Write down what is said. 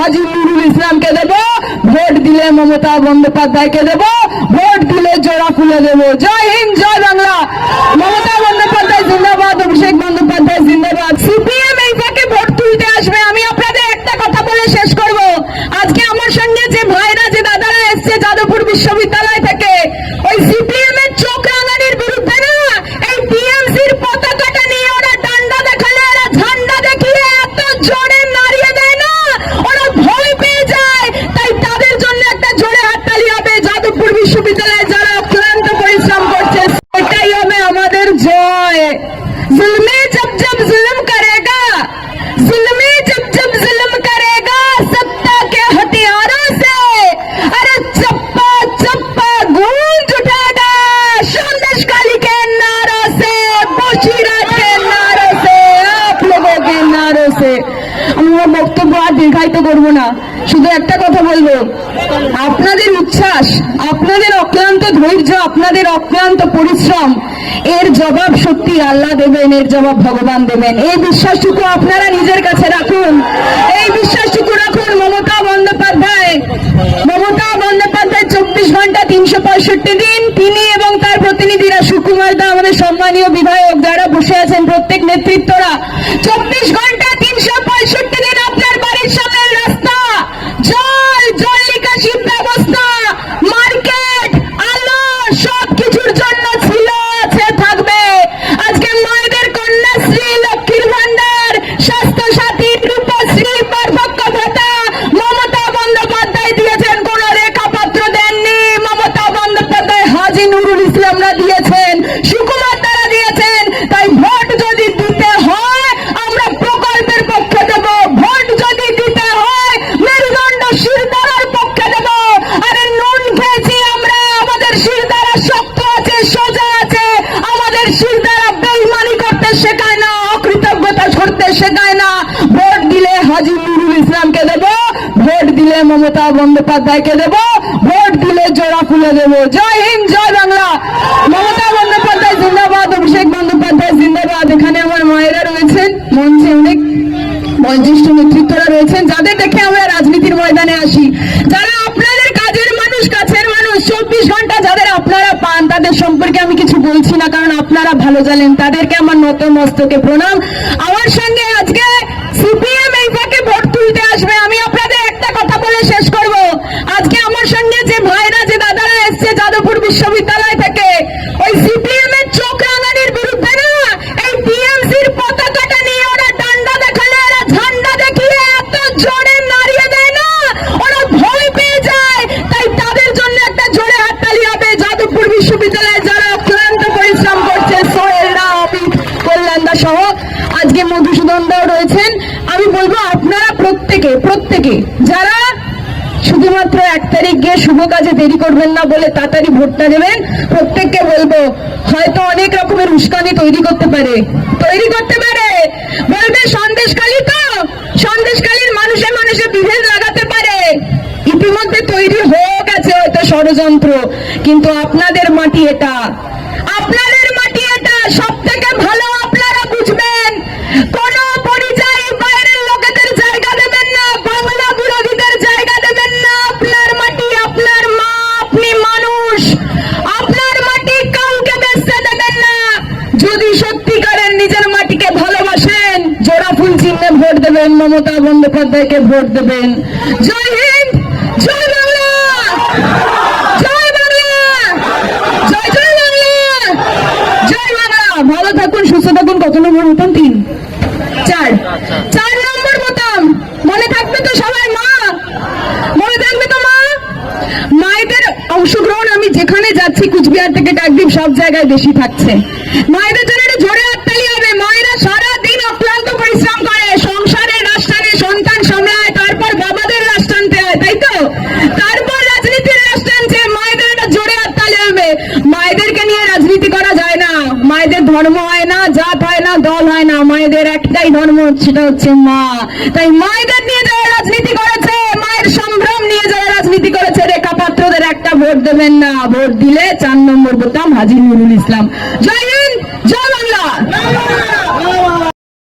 হাজী নুরুল ইসলামকে দেব, ভোট দিলে মমতা বন্দ্যোপাধ্যায়কে দেব, ভোট দিলে জোড়া খুলে দেব। জয় হিন্দ, জয় বাংলা। মমতা বন্দ্যোপাধ্যায় জিন্দাবাদ, অভিষেক বন্দ্যোপাধ্যায় জিন্দাবাদ। সিপিএম এই ফাঁকে ভোট তুলতে আসবে। আমি আপনাদের একটা কথা বলে শেষ করব। আজকে আমার সঙ্গে যে ভাইরা, যে দাদারা এসছে যাদবপুর বিশ্ববিদ্যালয় থেকে, ওই সিপিএম এর চোখ রাঙানির বিরুদ্ধে না, এই টিএমসির পতাকাটা নিয়ে ওরা ডান্ডা দেখালে, এরা ঝান্ডা দেখিয়ে এত জোরে নাড়িয়ে দেয় না, ওরা ভয় পেয়ে যায়। তাই তাদের জন্য একটা জোরে হাততালি হবে। যাদবপুর বিশ্ববিদ্যালয়ে যারা অক্লান্ত পরিশ্রম করছে, এটাই হবে আমাদের জয়। जुल्मे जब जब जुल्म करेगा, जुल्मे जब जब जुल्म करेगा सत्ता के हथियारों से, अरे चप्पा चप्पा गूंज उठेगा संदेश काली के नारों से, बशीरा के नारों से, आप लोगों के नारों से। আমরা বক্তব্য আর দীর্ঘায়িত করব না, শুধু একটা কথা বলবো, আপনাদের উচ্ছ্বাস, আপনাদের অক্লান্ত ধৈর্য, আপনাদের অক্লান্ত পরিশ্রম, এর জবাব সত্যি আল্লাহ দেবেন, এর জবাব ভগবান দেবেন। এই বিশ্বাসটুকু আপনারা নিজের কাছে রাখুন, এই বিশ্বাসটুকু রাখুন। মমতা বন্দ্যোপাধ্যায় 24 ঘন্টা 365 দিন তিনি এবং তার প্রতিনিধিরা, সুকুমার দা, আমাদের সম্মানীয় বিধায়ক যারা বসে আছেন, প্রত্যেক নেতৃত্বরা 24 ঘন্টা 365 দিন আপনার বাড়ির সামনে রাস্তা, জল, জল নিকাশি ব্যবস্থা, মার্কেট, আলো, সবকিছুর জন্য ছিল, আছে, থাকবে। আজকে মায়েদের কন্যাশ্রী, লক্ষ্মীর ভান্ডার, স্বাস্থ্য সাথী, রূপশ্রী, বার্ধক্য ভাতা মমতা বন্দ্যোপাধ্যায় দিয়েছেন, কোন রেখাপত্র দেননি। মমতা বন্দ্যোপাধ্যায় হাজী নুরুল ইসলামরা দিয়েছেন, সুকুমার দ্বারা দিয়েছেন। তাই ভোট যদি দিতে হয় আমরা প্রকল্পের পক্ষে দেব, ভোট যদি দিতে হয় মেরুদণ্ড শিরদাঁড়ার পক্ষে দেব। আরে নুন খেয়েছি আমরা, আমাদের শিরদাঁড়া শক্ত আছে, সোজা আছে। আমাদের শিরদাঁড়া বেইমানি করতে শেখায় না, অকৃতজ্ঞতা করতে শেখায় না। ভোট দিলে হাজী নুরুল ইসলামকে দেব, ভোট দিলে মমতা বন্দ্যোপাধ্যায়কে দেব, ভোট দিলে জোড়া খুলে দেব। জয় হিন্দ, জয় বাংলা। মমতা বন্দ্যোপাধ্যায় জিন্দাবাদ, অভিষেক বন্দ্যোপাধ্যায় জিন্দাবাদ। এখানে আমার মায়েরা রয়েছেন, মঞ্চে অনেক বয়োজ্যেষ্ঠ নেতৃত্বরা রয়েছেন, যাদের দেখে আমরা রাজনীতির ময়দানে আসি, যারা আপনাদের কাজের মানুষ, কাছের মানুষ। 24 ঘন্টা যাদের আপনারা পান, তাদের সম্পর্কে আমি কিছু বলছি না, কারণ আপনারা ভালো জানেন। তাদেরকে আমার নত মস্তকে প্রণাম। আমার সঙ্গে আজকে সিপিএম এই ফাঁকে ভোট তুলতে আসবে। আমি আপনাদের একটা কথা বলে শেষ করব। আজকে আমার সঙ্গে যে ভাইরা, যে দাদারা এসছে যাদবপুর বিশ্ববিদ্যালয় থেকে, ওই সিপিএম এর চোখ রাঙানির বিরুদ্ধে না, এই টিএমসির পতাকাটা নিয়ে ওরা ডান্ডা দেখালে, এরা ঝান্ডা দেখিয়ে এত জোরে নাড়িয়ে দেয় না, ওরা ভয় পেয়ে যায়। তাই তাদের জন্য একটা জোরে হাততালি হবে। যাদবপুর বিশ্ববিদ্যালয়ে যারা অক্লান্ত পরিশ্রম করছে, সোহেলদা, অমিত, কল্যাণদা সহ, আজকে মধুসূদন দাও রয়েছেন। আমি বলবো আপনারা প্রত্যেকে যারা শুধুমাত্র 1 তারিখ গিয়ে শুভ কাজে দেরি করবেন না বলে তাড়াতাড়ি ভোটটা দেবেন, প্রত্যেককে বলবো, হয়তো অনেক রকমের উস্কানি তৈরি করতে পারে, বলবে সন্দেশখালী, তো সন্দেশখালীর মানুষে মানুষে বিভেদ লাগাতে পারে, ইতিমধ্যে তৈরি হয়ে গেছে হয়তো ষড়যন্ত্র। কিন্তু আপনাদের মাটি এটা, আপনাদের মাটি এটা, সব থেকে ভালো আপনারা বুঝবেন। কোন পরিচয় বাইরের লোকেদের জায়গা দেবেন না, বাংলা বিরোধীদের জায়গা দেবেন না। আপনার মাটি, আপনার মা, আপনি মানুষ, আপনার মাটি কাউকে বেচতে দেবেন না। যদি সত্যিকারের নিজের মাটিকে ভালোবাসেন, জোড়া ফুল চিহ্নে ভোট দেবেন, মমতা বন্দ্যোপাধ্যায়কে ভোট দেবেন। জয় হিন্দ, জয় বাংলা, জয় বাংলা, জয় জয় বাংলা, জয় বাংলা। ভালো থাকুন, সুস্থ থাকুন। কত নম্বর বোতাম? 3, 4 নম্বর বোতাম। মনে থাকবে তো সবাই? মা, মনে থাকবে তো? মা, মায়েদের অংশগ্রহণ আমি যেখানে যাচ্ছি, কুচবিহার থেকে টাকদ্বীপ, সব জায়গায় বেশি থাকছে। মায়েদের জন্য একটা জোরে হাততালি হবে। মায়েরা সারাদিন অক্লান্ত পরিশ্রম করে, সংসারের রাষ্ট্রানে সন্তান সামলায়, তারপর বাবাদের রাশ টানতে হয়, তাই তো? তারপর রাজনীতির রাশ টানছে। মায়েদের একটা জোরে হাততালি হবে। মায়েদেরকে নিয়ে রাজনীতি করা যায় না। মায়েদের ধর্ম হয় না, জাত হয় না, দল হয় না, মায়েদের একটাই ধর্ম, সেটা হচ্ছে মা। তাই মায়েদের নিয়ে যারা রাজনীতি করেছে, মায়ের সম্ভ্রম নিয়ে যারা রাজনীতি করেছে, রেখাপাত্রদের একটা ভোট দেবেন না। ভোট দিলে 4 নম্বর বোতাম হাজী নুরুল ইসলাম। জয়